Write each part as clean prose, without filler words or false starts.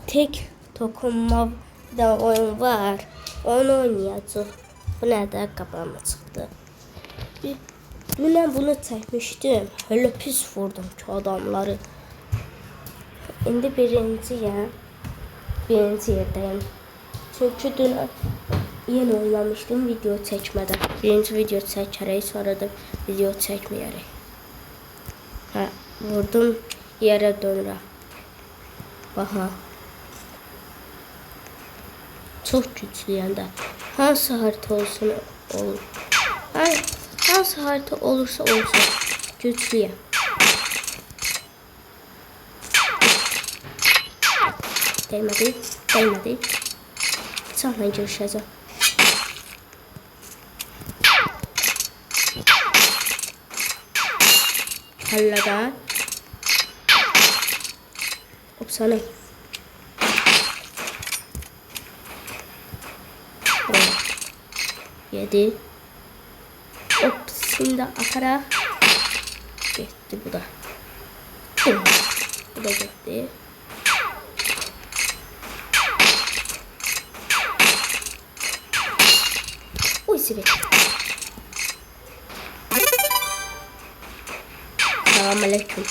tek tokunma da oyun var. Onu oynayacağıq. Bu nədə qabağıma çıxdı. Dünən bunu çəkmişdim. Hələ pis vurdum ki adamları. İndi birinciyəm. Birinci yerdəyim. Çünki dünən yeni oynamışdım video çəkmədən. Birinci video çəkərək, sonra da video çəkməyərək. Hə, vurdum, yerə dönürəm. Baxa. Çox güclüyəm də. Hansı harita olsun olur. Hansı harita olursa olsun. Güclüyəm. Dəymədi. Bıçaqla görüşəcəm. Həllada. Opsana. Yedi. Şimdi atarak gitti bu da. Bu da gitti. Uy sivi. Selamünaleyküm.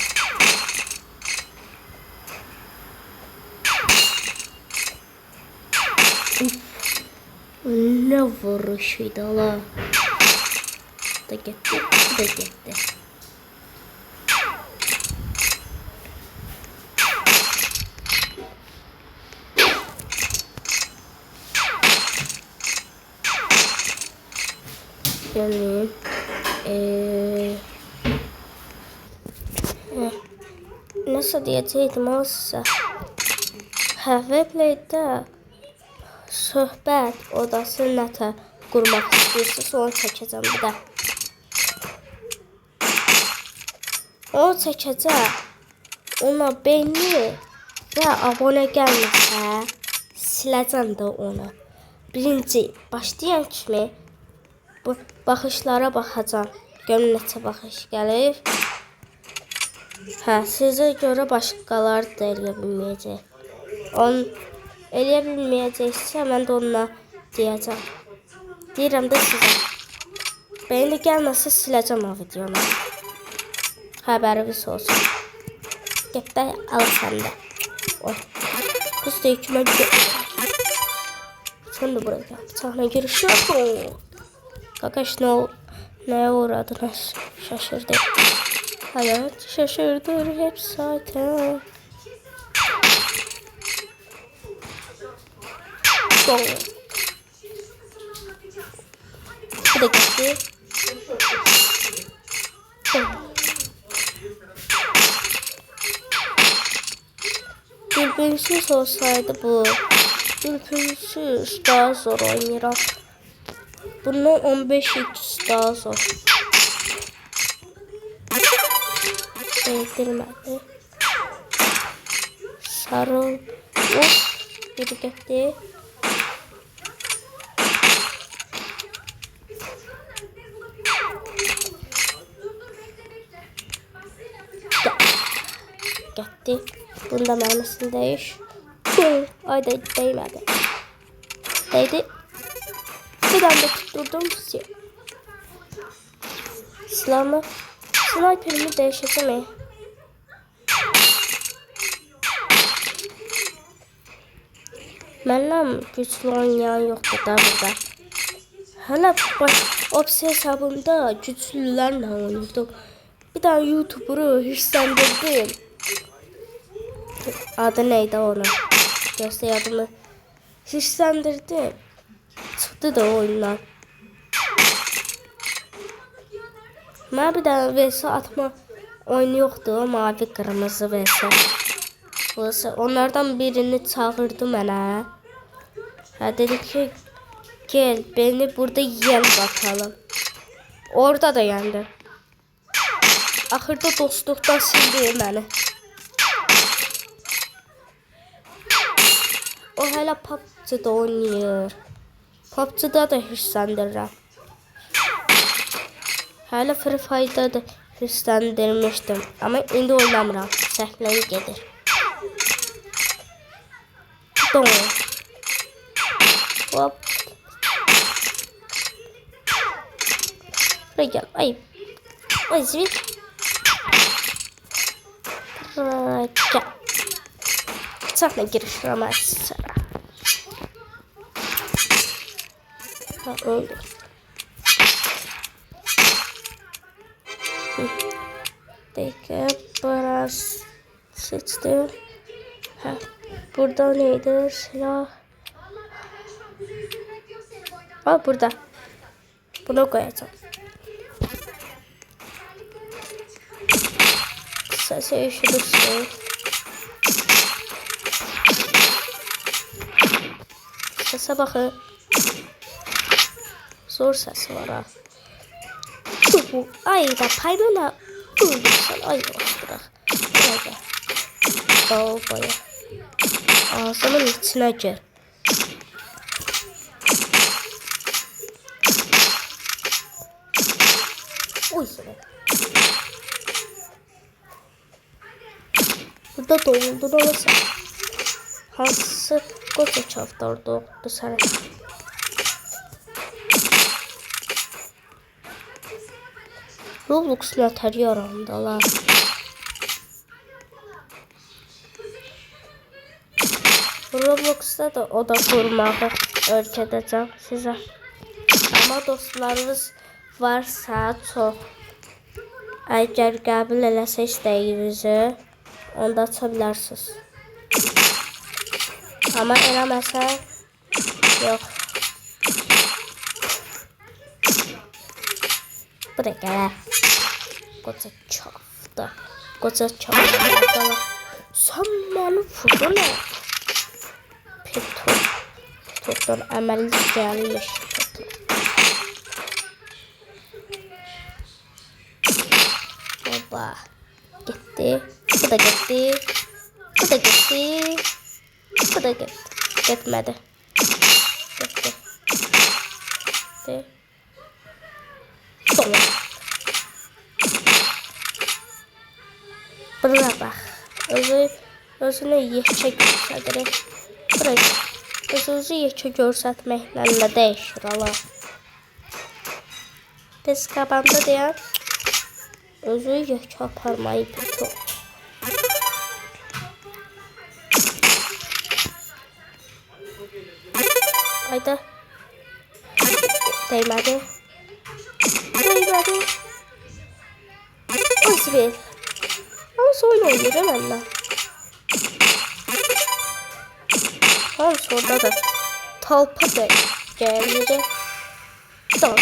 Ne vuruşuydu Allah. Da gitti, bu da gitti. Yani nasıl diyecektim olsa Webplay'də söhbət odası nətə qurmaq istəyirsiniz, onu çəkəcəm bir də. Onu çəkəcəm. Ona beğeni və abunə gəlməsə siləcəm də onu. Birinci başlayan kimi bu baxışlara baxacağam. Görün neçə baxış gəlir. Hə, sizə görə başqaları da eləyə bilməyəcək. Onu eləyə bilməyəcəksə mən də onunla deyəcəm. Deyirəm də sizə. Beğeni gəlməsə siləcəm o videonu. Haberiniz olsun. Git de al sen de. Oy. Kız da ikime gidiyor. Sen de buraya gel. Sahne girişiyor. Kakaş neye uğradınız? Şaşırdı. Hayat şaşırdı hep zaten. Bu da gitti. Dürbünsüz olsaydı bu. Dürbünsüz daha zor oynayıram. Bundan 15x daha zor. Değdirmedi. Sarıl. Of. Biri gitti. Gitti. Bunda mermisini değiş. Ay değmedi. Değdi. Bir anda tutturdum. Silahımı, sniperimi değişeceğim. Məndən güçlü oynayan yoxdur da burada. Hələ Opsi hesabımda güçlülərlə oynayırdım. Bir tane YouTuber'ı hırslandırdım. Adı neydi onun? Göster adımı. Hırslandırdım. Çıktı da oyundan. Mən bir tane vs atma oyunu yoktu. Mavi kırmızı vs. Onlardan birini çağırdı mənə. Dedi ki gel beni burada yen bakalım. Orada da yendi. Axırda dostluqdan sildi məni. O hələ PUBG-da oynayır. PUBG-da da hırslandırıram. Hələ Free Fire'da da hırslandırmışdım. Ama indi oynamıram. Səhvləri gedir. Don. Hop. Buraya gel. Ay. Ay zil. Buraya gel. Sahne giriş romans. Ha öldü. Dakika biraz seçtim. Ha, burada neydi? Silah. Ha burada. Bunu koyacağım. Sesi üşüdürsün. Sese bakın. Zor sesi var ha. Ay da paymana öldürsen. Ay bırak. Böyle. Dal baya. Ağzımın içine gir. Oy sana. Burada doldurulursa. Hansı koca çaftar doğdu sana. Roblox nətər yarandalar. Roblox'da da oda qurmağı öyrədəcəm sizə. Amma dostlarınız varsa çox. Əgər qəbul eləsə istəyinizi, onda aça bilərsiniz. Amma eləməsə, yox. Bu da gələ. Qoca çafda. Qoca çafda. Sən məni vurdun ya. Petordan əməli gəlmiş. Baba. Gitti. Bu da gitti. Bu da gitti. Bu da gitti. Gitmədi. Gitti. Gitti. Sonra. Buna bax. Özünü yekə göstərir. Buraya. Özünüzü yekə göstərməklə nə dəyişir ala? Tez qabanda deyən özü yekə aparmayı tutur. Hayda. Değmədi. Değmədi. Özbel. Hans oyun oynuyor benimle. Hans orada da talpa da gelecek. Tamam.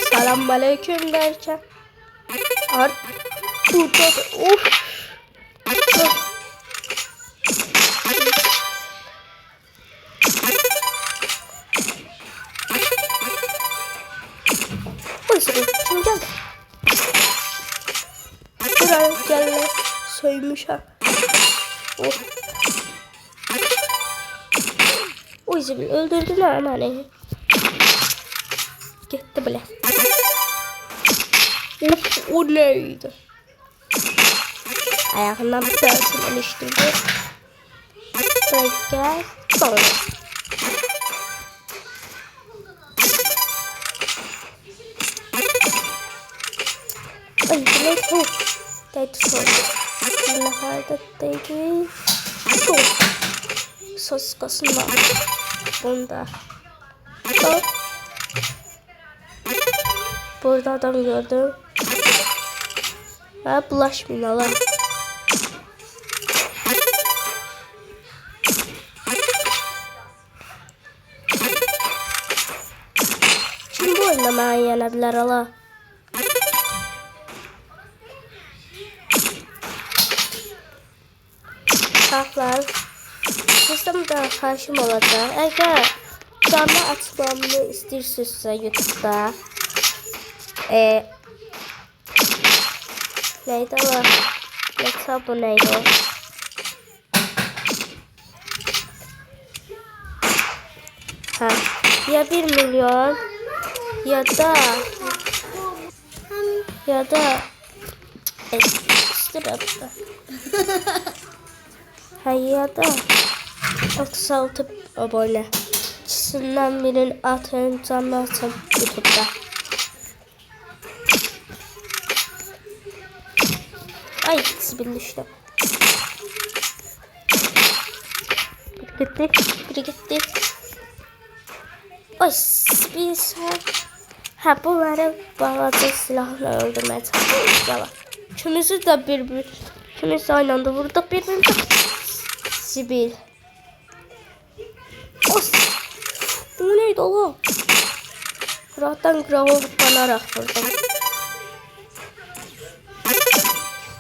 Selamünaleyküm derken. Burada da of. Kim geldi? Buraya gelme soymuş ha. Oh. O izimi öldürdüler ama ne? Gitti bile. Of o neydi? Ayağından bir tanesini iliştirdi. Buraya gel. Sonra. Ay bu ne bu? Dedi sonra. Bunlarda değil. Bu. Soskasında. Bunda. Bak. Burada adam gördüm. Ha bulaşmayın Allah. Kim bu oynamaya yenebilir Allah? Uşaqlar, sizdən də xahişim olacaq. Əgər canlı açmamı istəyirsinizsə YouTube'da neydi o? Neçə bu neydi o? Ha, ya 1 milyon ya da istəyirəm. Hayata 36 abone. İkisinden birinin atın canlı açın YouTube'da. Ay ikisi birleşti. Biri gitti. Ay bir sen. Ha bunları balaca silahla öldürmeye çalışıyorlar. Kimisi de kimisi aynı anda vurdu birbirine. Sibil. Os. Bu neydi oğlum? Rahattan grava banarak vurdum.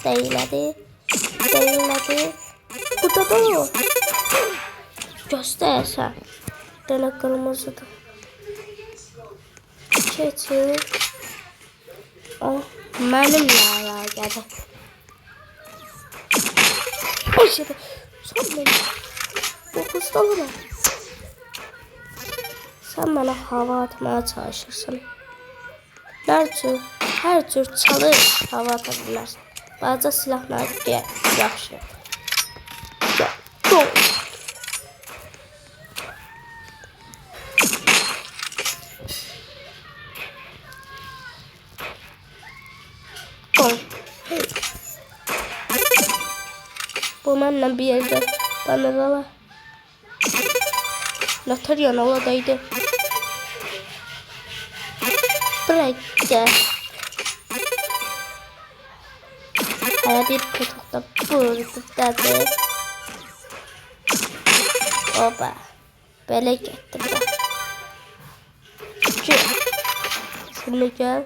Değmedi. Burada da o. Göstersen. Dene kırmızıdı. Keçir. Oh, benim ya geldi. O şeyde. Son benim. Bu hızlı olur. Sen bana hava atmaya çalışırsın. Her tür çalı hava atabilirsin. Bazı silahlar diye yaxşı. Go. Bu mənlə bir yerdə tanırlar. Notarian oladaydı. Bıraktı. Hala bir kutukta vurdu dedi. Oba. Böyle gitti bura. Şimdi gel.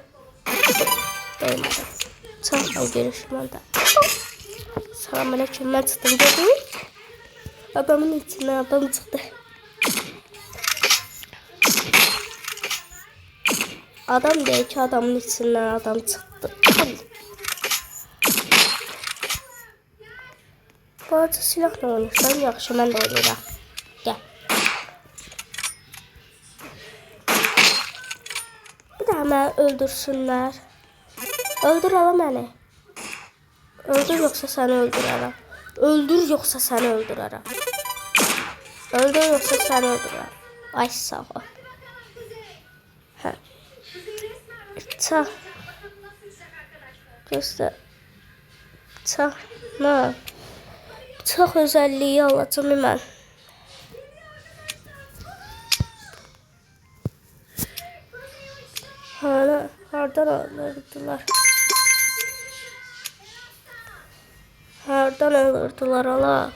Değmedim. Çok görüşüm oldu. Selamünaleyküm, ben çıktım dedim. Adamın içine adam çıktı. Adam değil ki adamın içinden adam çıktı. Bazı silahla oynarsan yaxşı, mən də oynayıram. Gel. Bir daha məni öldürsünlər. Öldür ala məni. Öldür yoksa seni öldürürüm. Öldür yoksa seni öldürürüm. Öldür yoksa seni öldürürüm. Ay sağ ol. Ha. Çal. Göster. Çal. Ne? Çok özelliği alacağım ben. Hala hardan alırdılar. Hardan alırdılar ala.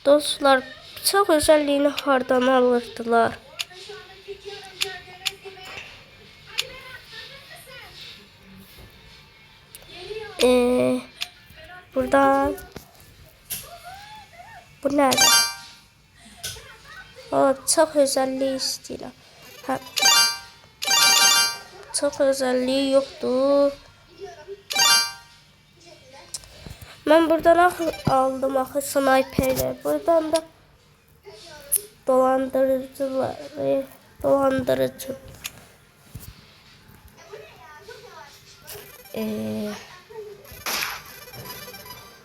Dostlar çok özelliğini hardan alırdılar. Buradan bu nerede? O çok özelliği istiyor. Ha. Çok özelliği yoktu. Ben buradan aldım axı sniper'ı. Buradan da dolandırıcıları dolandırıcı.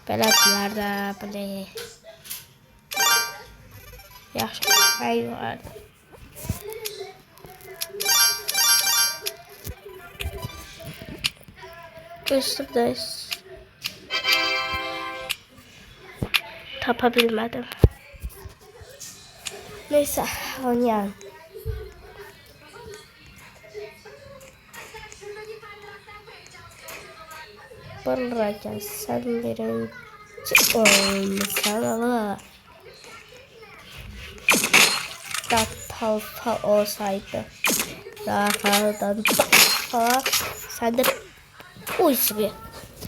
Belediyelerde böyle yaxşı şey vardı. Üstümdeyiz. Tapabilmedim. Neyse oynayalım. Buraya gelsen birinci olmuşsan ala. Da talpa olsaydı. Rahatdan talpa. Sen de o ismi.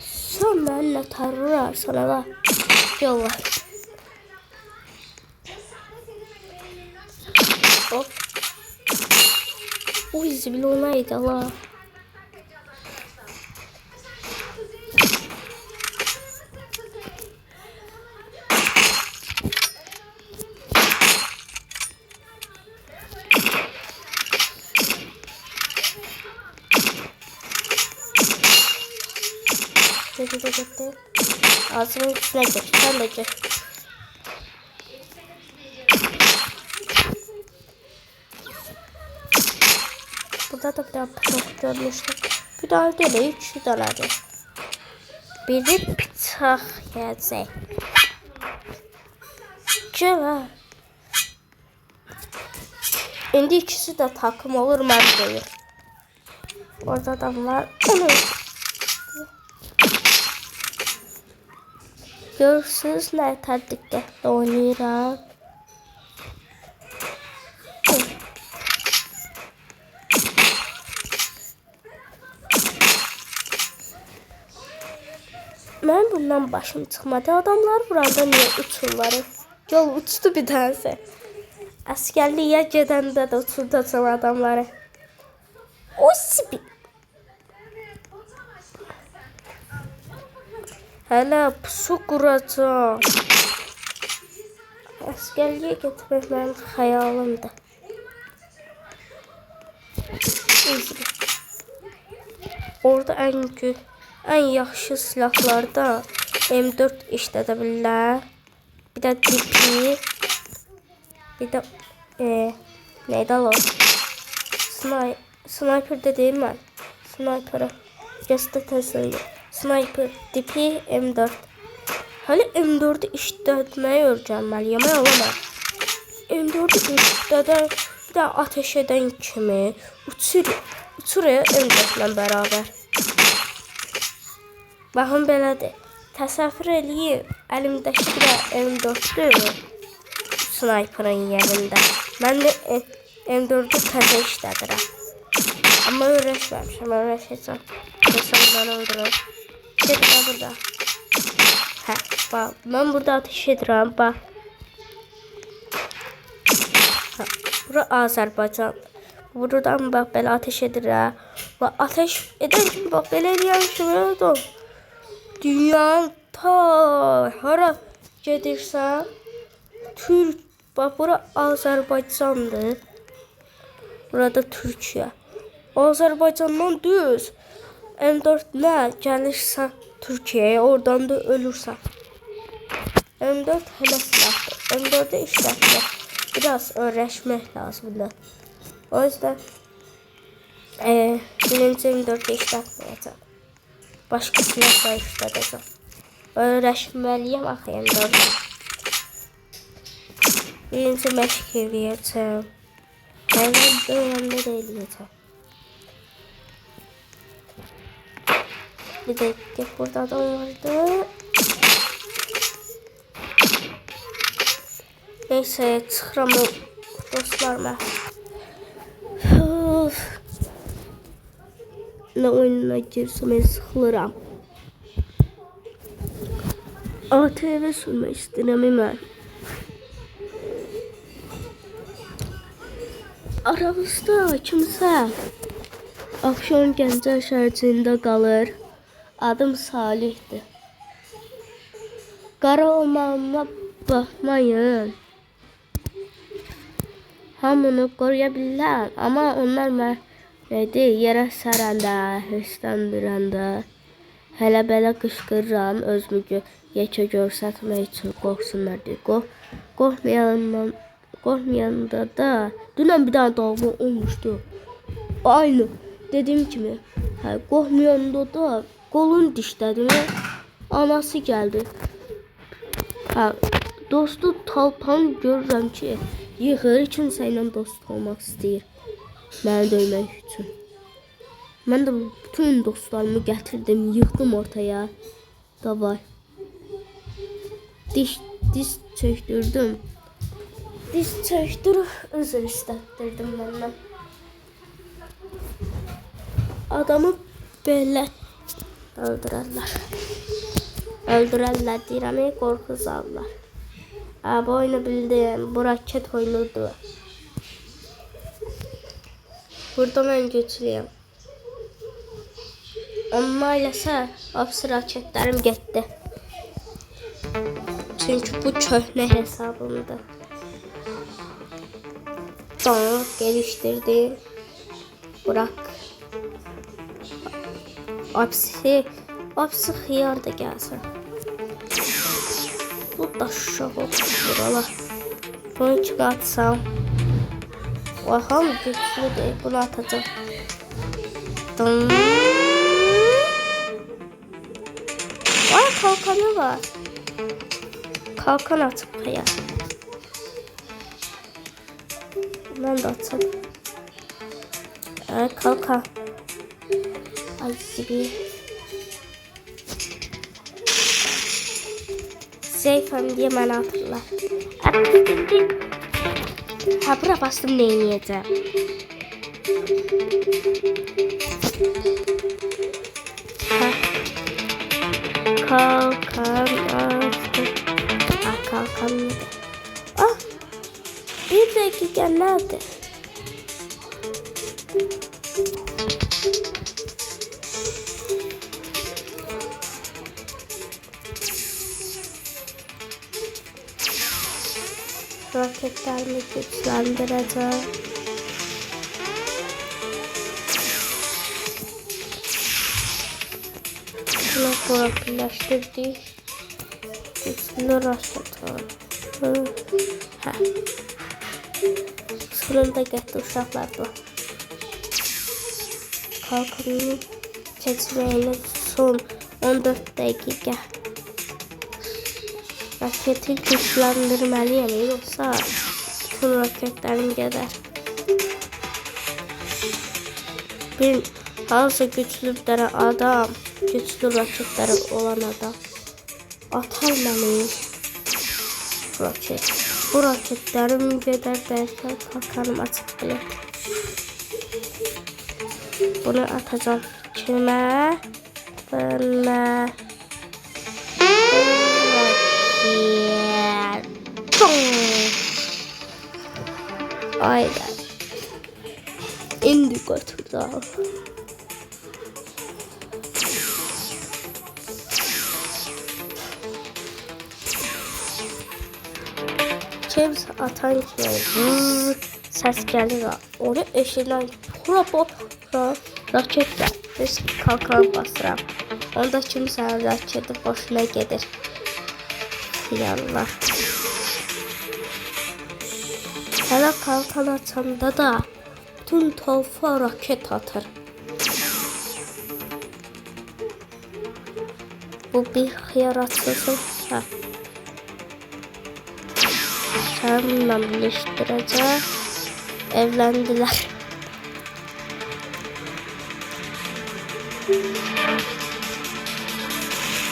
Sen benimle terör sana la. Yolla. Hop. O ismi olaydı Allah. Gitti. Ağzının içine gir. Sen de gir. Burada da bir daha bıçak görmüştüm. Bir daha değil, 3 tanadır. Biri bıçak yiyecek. Cıva. İndi ikisi de takım olur, mən deyir. Orada adam var. Görürsünüz nə tər diqqətlə oynayıram. Mən bundan başım çıxmadı. Adamlar burada niyə uçurlar? Yol uçdu bir tanesi. Askerliğe gedəndə də uçurdacam adamları. O sibi. Hələ pusu quracam. Askerliğe getmək mənim xəyalımdır. Orada ən yaxşı silahlarda M4 işlədə bilirlər. Bir də DP. Bir də neydi o? Sniper de değil mən. Sniper'ı göstərəcəm. Sniper, DP, M4. Hələ M4'ü işlətməyi öyrənməliyəm. Olamam. M4'ü işlədən bir də ateş edən kimi uçuruyor M4'lə bərabər. Baxın belədir. Təsəvvür eləyib. Əlimdəki bir M4'dür. Sniper'ın yerində. Mən də M4'ü təzə işlədirəm. Amma öyrəşməmişəm, öyrəşəcəm. Insanları öldürür. Gedin burada. Hə, bax, mən burada ateş edirəm, bax. Hə, bura Azərbaycan. Buradan bax, belə ateş edirəm. Və ateş edən kimi, bax, belə eləyən kimi, dünyanın ta hara gedirsən, bax, bura Azərbaycandır. Burada Türkiyə. Azərbaycandan düz M4'nə gəlirsən Türkiyəyə, oradan da ölürsən. M4 hələ silahdır. M4'ü işlətmək, biraz öyrəşmək lazımdır. O yüzden birinci M4'ü işlətməyəcəm. Başqa silahla işlədəcəm. Öyrəşməliyəm axı M4'ü. Birinci məşq eləyəcəm. Hələ öyrənmə də eləyəcəm. Bir dakika, burada adam vardı. Neyse, çıxıram dostlar mən. Nə oyununa girsəm mən sıxılıram. ATV sürmək istəyirəm mən. Aramızda kimsə Afşon Gəncə şəhərciyində qalır. Adım Salih'dir. Qara olmağıma baxmayın. Hamını qoruya bilirlər, amma onlar mənə yerə sərəndə, hırsləndirəndə, hələ belə qışqırıram, özümü yekə görsətmək üçün qorxsunlar deyə. Qorxmayanda da, dünən bir dənə dağılma olmuşdu. Aynı dediyim kimi, qorxmayanda da qolun dişlədi və anası gəldi. Dostu Talpan görürəm ki, yığır, kimsə ilə dost olmaq istəyir. Məni döymək üçün. Mən də bütün dostlarımı gətirdim, yığdım ortaya. Davay. Diz çöktürdüm. Diz çöktürüb özür istətdirdim məndən. Adamı belə öldürərlər. Öldürərlər deyirəm, qorxu salırlar. Bu oyunu bildim, bu raket oyunudur. Burada mən güclüyəm. Amma eləsə, hapsi raketlərim getdi. Çünki bu köhnə hesabımdır. Sonra geliştirdim. Bırak. Hapsi xiyar da gəlsin. Bu da şah olsun buralar. Bunu kimi atsam. Aha güçlü değil. Bunu atacağım. Dım. Aa kalkanı var. Kalkan atıp kaya. Ben de atayım. Kalkan. Ay gibi. Zeyfem diye bana hatırlar. Ha bura bastım ne yiyeceğim. Kalkan attım. Ah kalkan mıydı? Ah. Bir dakika nerede? Roketlerimi güçlendireceğim. Bunu burada birleştirdik. Güçlü roket var. Sonunda gitti uşaqlar bu. Kalkanın keçməyini son 14 dəqiqə. Raketi güçləndirməliyəm, yoxsa bütün raketlərim gedər. Bir hansı güçlü bir dənə adam, güçlü raketləri olan adam atar məni roket. Bu raketlərim gedər, bəlkə kalkanım açıq bilir. Bunu atacağım kimə? Bana. Aynen. İndi götürdüm. Kimse atan şey ses gelir. Onu eşinden raketler. Biz kalkan basıram. Onda kimse raketi boşuna gelir. Yallah. Hele kalkan açanda da bütün tavfa raket atar. Bu bir hıyar açılsın. Seninle birleştireceğim. Evlendiler.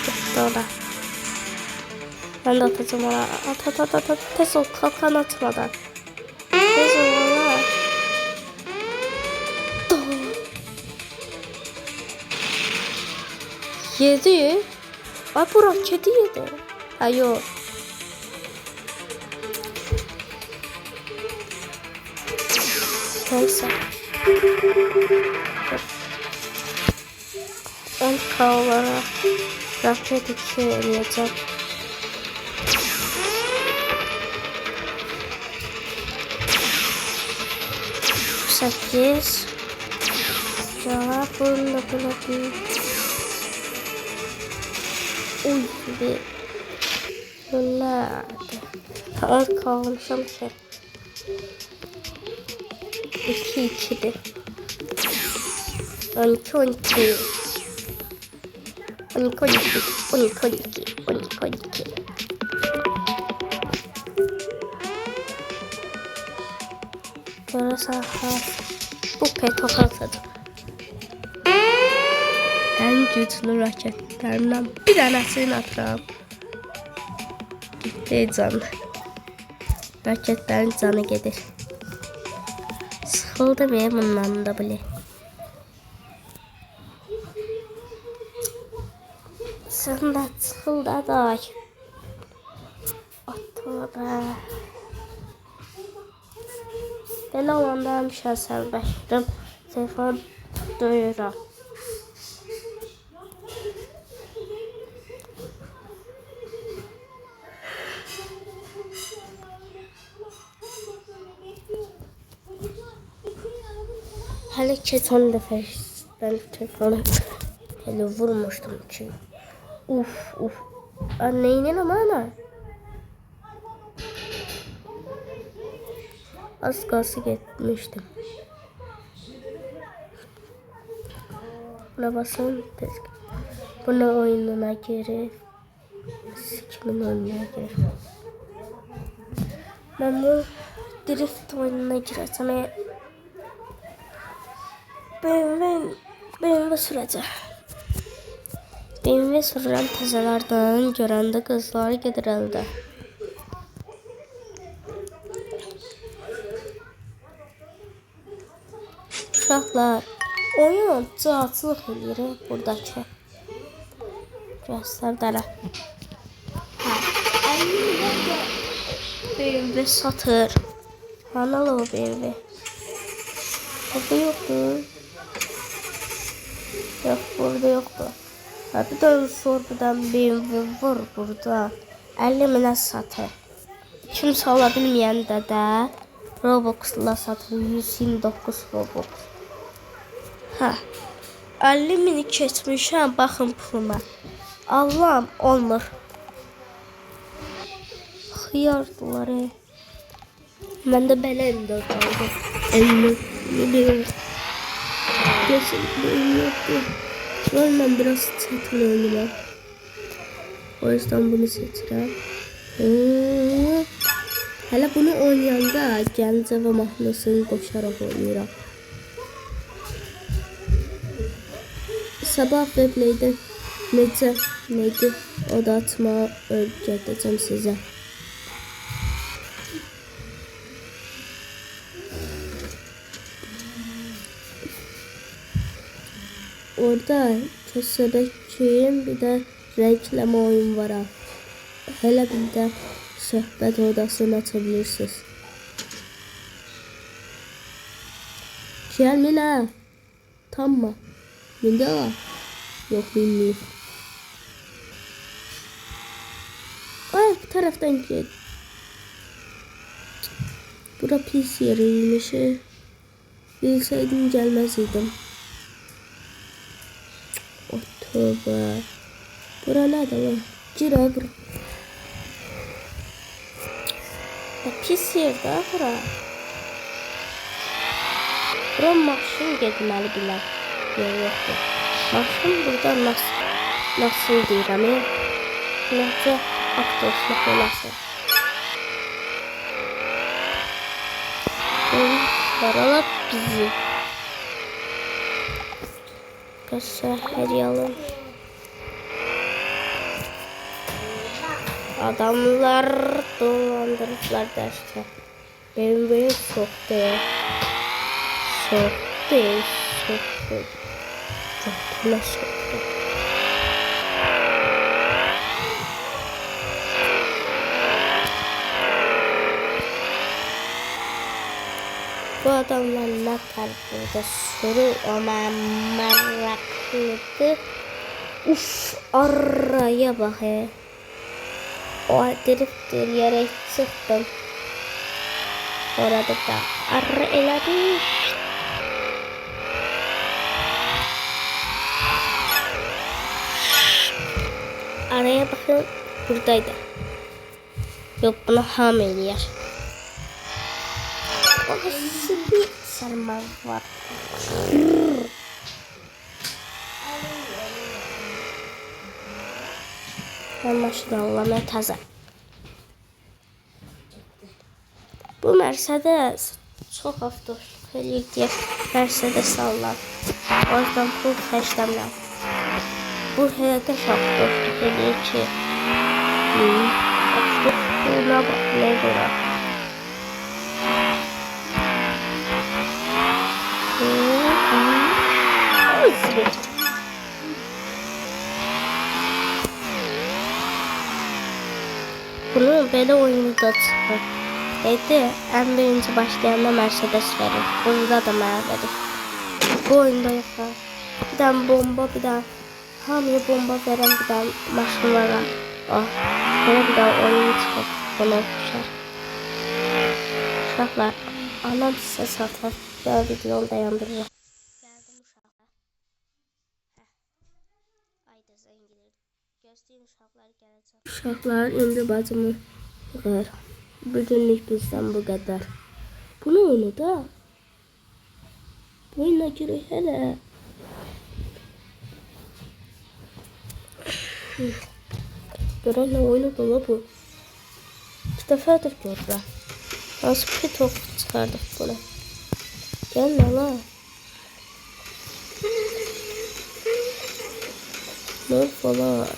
Gitti ona. Ben de atacağım ona. At. Tez ol kalkan atmadan. Tez ol ona. Yedi. Ay bu raketi yedi. Ha yok. Neyse. 10K'lara raket 2 eləyəcəm. Sekiz. Cevap bunu da. Uy bir. Bunlar. Az kalmışım ki. 2-2'dir. 12. Görürsen bu petrol atacak. En güçlü raketlerimden bir tanesini atıram. Gitti canı. Raketlerin canı gelir. Sıkıldı benim bundan da bile. Sen de sıkıldı aday. Atara. Ben olanda hemşe serbestim. Telefon duyuram. Hele geçen defa ben telefonu hele vurmuştum ki. Uf. Annenin ama ana. Az qalsa getmişdim. Buna basın. Buna oyununa girir. Kimin oyununa girir? Ben bu drift oyununa gireceğim. BMW sürəcəm. BMW sürürəm təzələrdən görəndə qızlar gedir əldə. Uşaqlar, oyun cahçılıq edir buradakı. Göstər dələ. BMW satır. Hanalı o BMW? Burada yoktur. Yok, burada yoktur. Bir de sorgudan BMW var burada. 50 minə satır. Kimsə ala bilməyəndə də Robux'la satır. 129 Robux. 50 mini keçmişəm. Baxın puluma. Allah'ım olmur. Xiyardılar. Mən də belə indi qaldım. 50 milyon. Kesinlikle yoktu. Ben biraz çetin oynuyorum. O yüzden bunu seçirəm. Hələ bunu oynayanda Gəncə və mahnısını qoşaraq oynayıram. Sabah Webplay'də neydi? O da açmağı öyrədəcəm sizə. Orada köstəbəkçiyim, bir də rəngləmə oyun var. Hələ bir də söhbət odasını açabilirsiniz. Gəlmin ha. Tamam. Mində var. Yox, bilmiyim. Ay, bu taraftan gel. Bura pis yeriymiş. Bilsəydim gəlməzdim. O tövbe. Bura nədir lan? Gir ha bura. Pis yerdə bura. Bura maşın getməli bilən yer yoxdur. Maşın burada nasıl deyirəm? Necə aktorluq olasın. Baralar bizi. Her yalan. Adamlar dolandırıcılar derse. Benim çok değil. Çok değil. Çok değil. Çok değil. Bu adamlar ne kadar burada soru ama meraklıdır. Uf, araya bak he. O drifter yere çıktım. Orada da arı elədi. Araya bakın, buradaydı. Yok, bunu ham eləyər. Orası bir sarma var. Ben maşını almaya taze. Bu Mercedes çok avtoşluq eləyir deyə Mercedes alırlar. O yüzden pul xərcləmirəm. Bu həqiqət avtoşluq eləyir ki. Avtoşluğuna bax, nə görə? Bunu böyle oyunda çıxır. En birinci başlayanda Mercedes verir. Burada da mənə verir. Bu oyunda yox. Bir tane bomba, bir tane hamıya bomba veren bir tane maşın var. Böyle bir tane oyun çıxır. Buna oxşar. Uşaqlar, anam sizə satar. Belə videonu dayandırır. Gəldim uşaqlar. Ayda zəngilir. Gözləyin uşaqlar gələcək. Uşaqlar, indi bacımı yığır. Bugünlük bizdən bu qədər. Bunu onu da. Oyuna girək hələ. Görən nə oyunu da la bu. İki dəfədir görürəm. Hansı pitok çıxardıq buna. Gəl nə la. Morfolar.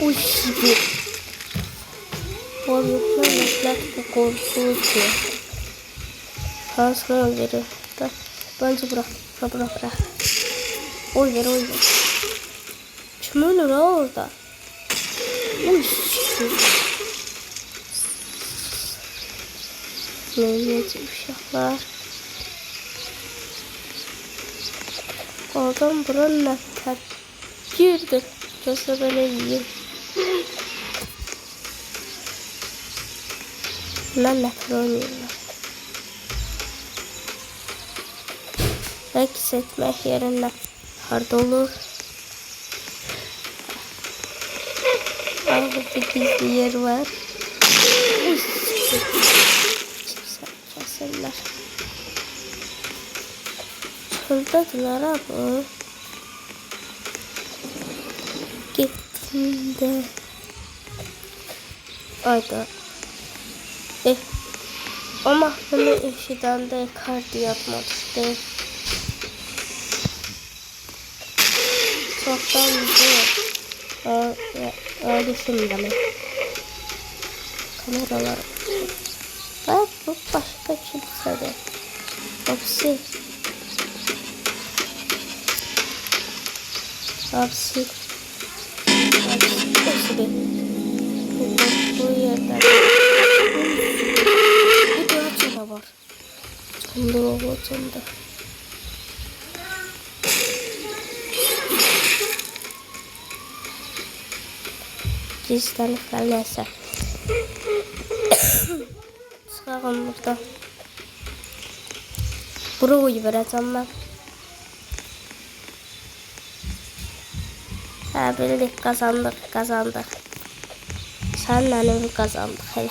Uy bu. Varlıklar nəqlət qorxucu. Hansını verir. Bence bırak. Oy ver. Kim ölür ha orada? Uy. Neyinci uşaqlar. Adam buranın nətər girdi. Gözlə belə yiyir. Mən nətər oynayırlar. Rəqs etmək yerində harda olur. Burada gizli yer var. Keserler. Çöldedirler ha bu. Gittim de. Ayda. Ama bunu eşiden de kartı yapmak istedim. Çoktan gidiyor. Düşün demek. Kameralar. Bak bu başka kimse de. Hapsi. Bu yerden. Bu da açıda var. Çandır oğlu çandır. Gizlenlikler neyse. Çıkalım burada. Burayı vereceğim ben. Ha bildik kazandık. Senle kazandık hele.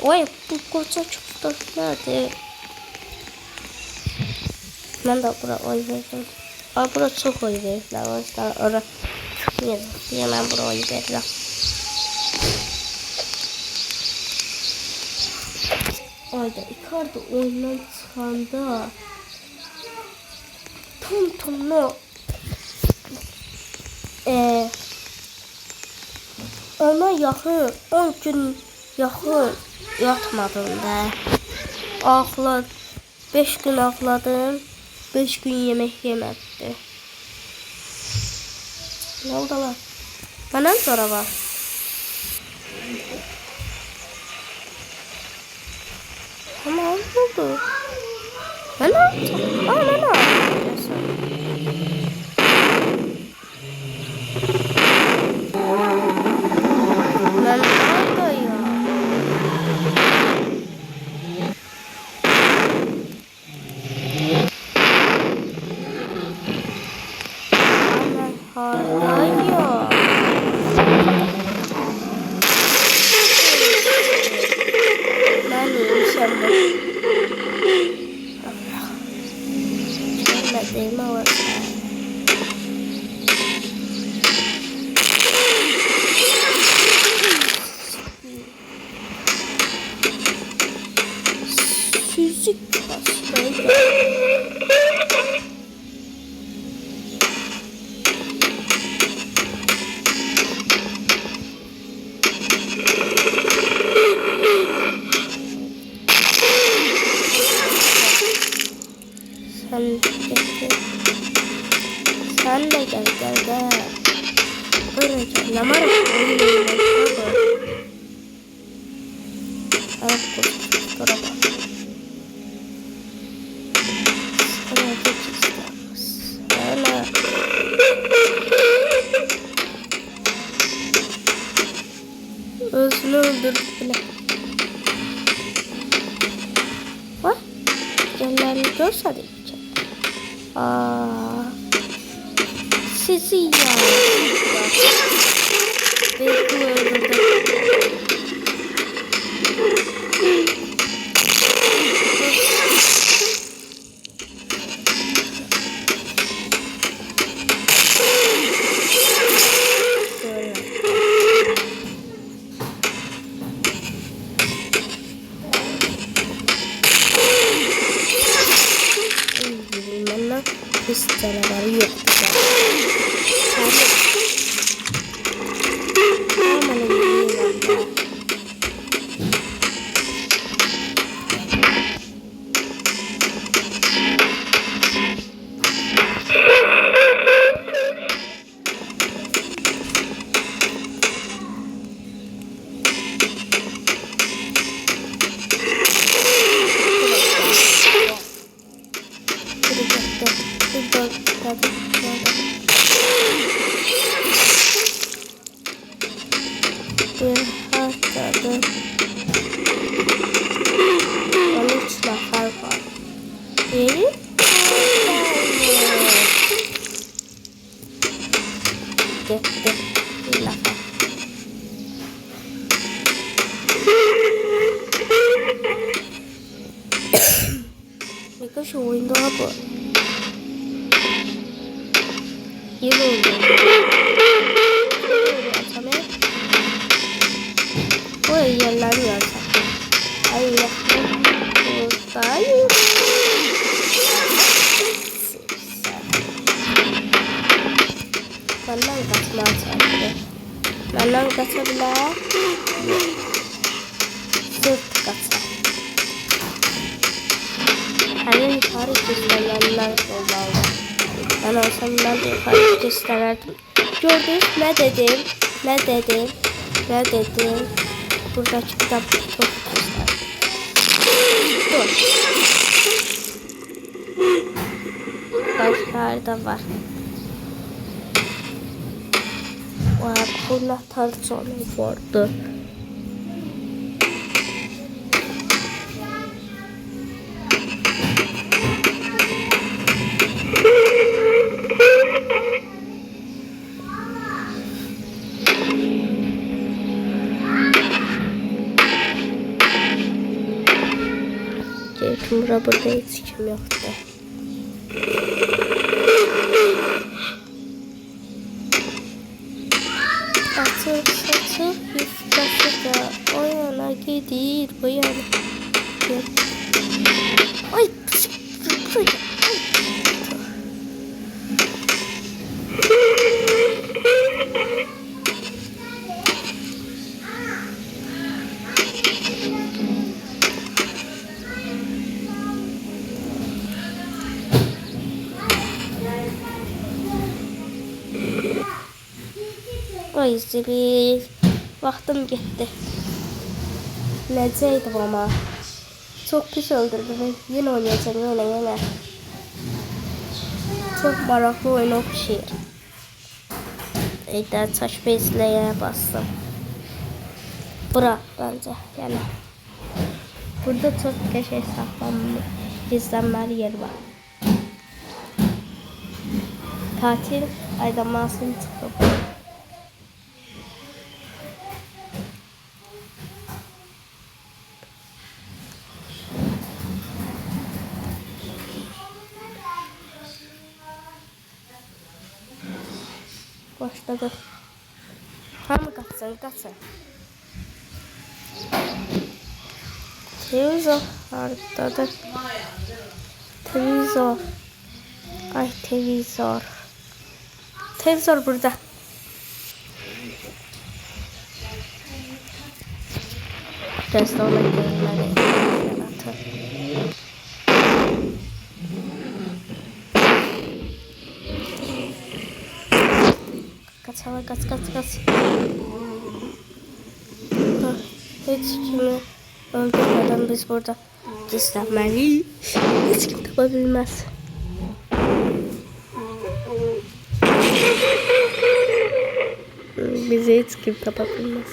Oy bu koca çıktı. Nerede? Ben de buraya oy verdim. Ama buraya çok oy verdiler. O yüzden oraya yazık diye ben buraya oy verdim. Ayda Icardi oyundan çıkanda Tonton'u ona yaxın 10 gün yaxın yatmadım da. Ağladım. 5 gün ağladım. 5 gün yemek yemədi. Ne oldu lan? Bana sonra var. Ama ne oldu? Ben ne yaptım? Aa ben ne yaptım? Ben nerede ya? Harika. Ben iyiyim bu. Ben de mi var? Süzük pastayı. Sen de gel. Buyurun canım. Özünü öldürdü bile. Bak. Genlerini görsedik. Sizi ya. Belki öldürdüm. Bir haftadır 13 nefer var. Biri gitti. Bir nefer. Bakın şu oyunda bu. Yeni oyunda. Bu yerler yazar. Allah. Buradayım. Benden kaçma açardı. Benden kaçabilir. Sırt kaçar. Her yukarı gösterenler olmalı. Ben olsam ben de yukarı gösterirdim. Gördünüz ne dedim? Ne dedim? Ne dedim? Buradaki kitap çok güzel. Dur. Başkaları da var. Bunlar tarçonu vardı. Burada hiç kim yoktu. Atıp saçıp yufkası da o yana gidiyor, bu yana. Ay, Ay zilil. Vaxtım gitti. Necəydim ama. Çok pis öldürdüm. Yine oynayacağım yine. Çok maraklı oyun okşayır. Eydə taş bezləyə bastım. Bura bence yani. Burada çok köşe saklanmış. Gizlenmeli yer var. Tatil aydamasını çıkıp. Başladı. Hamı kaçsın. Televizor haritadır. Televizor. Ay televizor. Televizor burada. Restorana gidelim. Kaç. Hiç kimi öldürmeden biz burada gizlenmeliyiz. Hiç kim tapabilmez. Bizi hiç kim tapabilmez.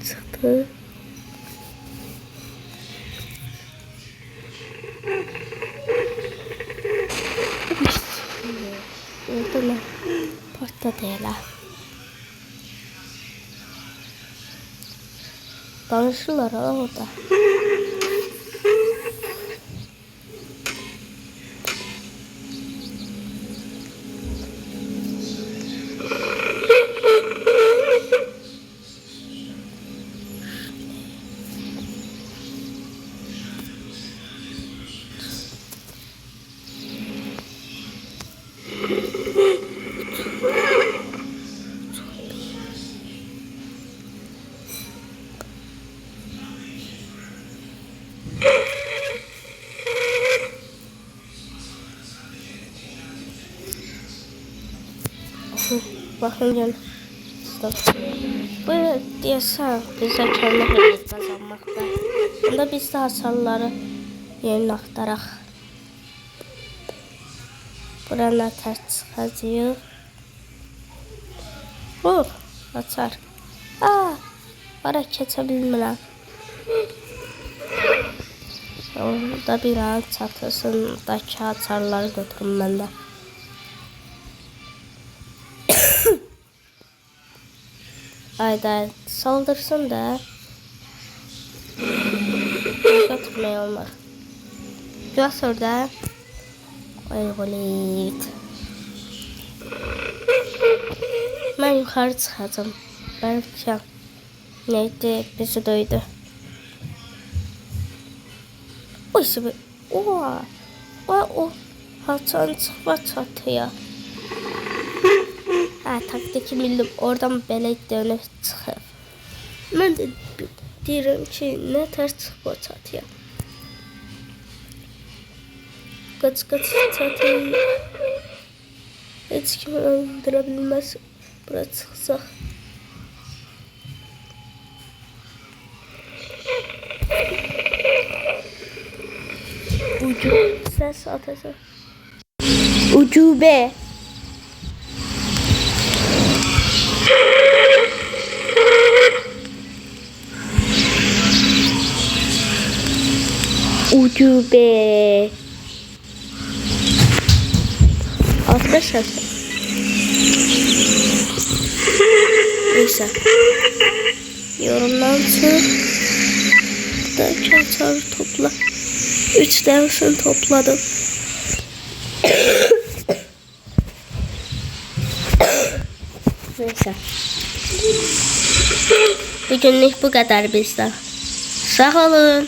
Çıktı. Orada ne? Parkta değil ha. Danışırlar ha orada. Bakın gel. Stop. Bu diyesen bize kendi hızlı kazanmakta. Bunda biz de hasarları yerini aktaraq. Buranı ters çıkacağıq. Açar. Ora keçə bilmirəm. Orada bir an çatısındakı açarları götürüm məndə. Ayda saldırsın da. Götürmək olmaz. Göz orada. Ayğolit. Mən yuxarı çıxacağım. Bəlkə. Neydi? Bizi döydü. Oy şimdi. Oha. O. Haçan çıxma çatıya. Taktik bildim. Oradan belə dönüb çıxıb. Mən də deyirəm ki, nə tər çıxma çatıya. Kaç çatıyı. Heç kim öldürə bilməz. Bura çıxsaq. Ucu ses atacaq. Ucube. Ucube. Arkadaşlar. Neyse. Yorumdan sonra buradaki açarı topla. 3 tanesini topladım. Neyse. Bugünlük bu kadar bizden. Sağ olun.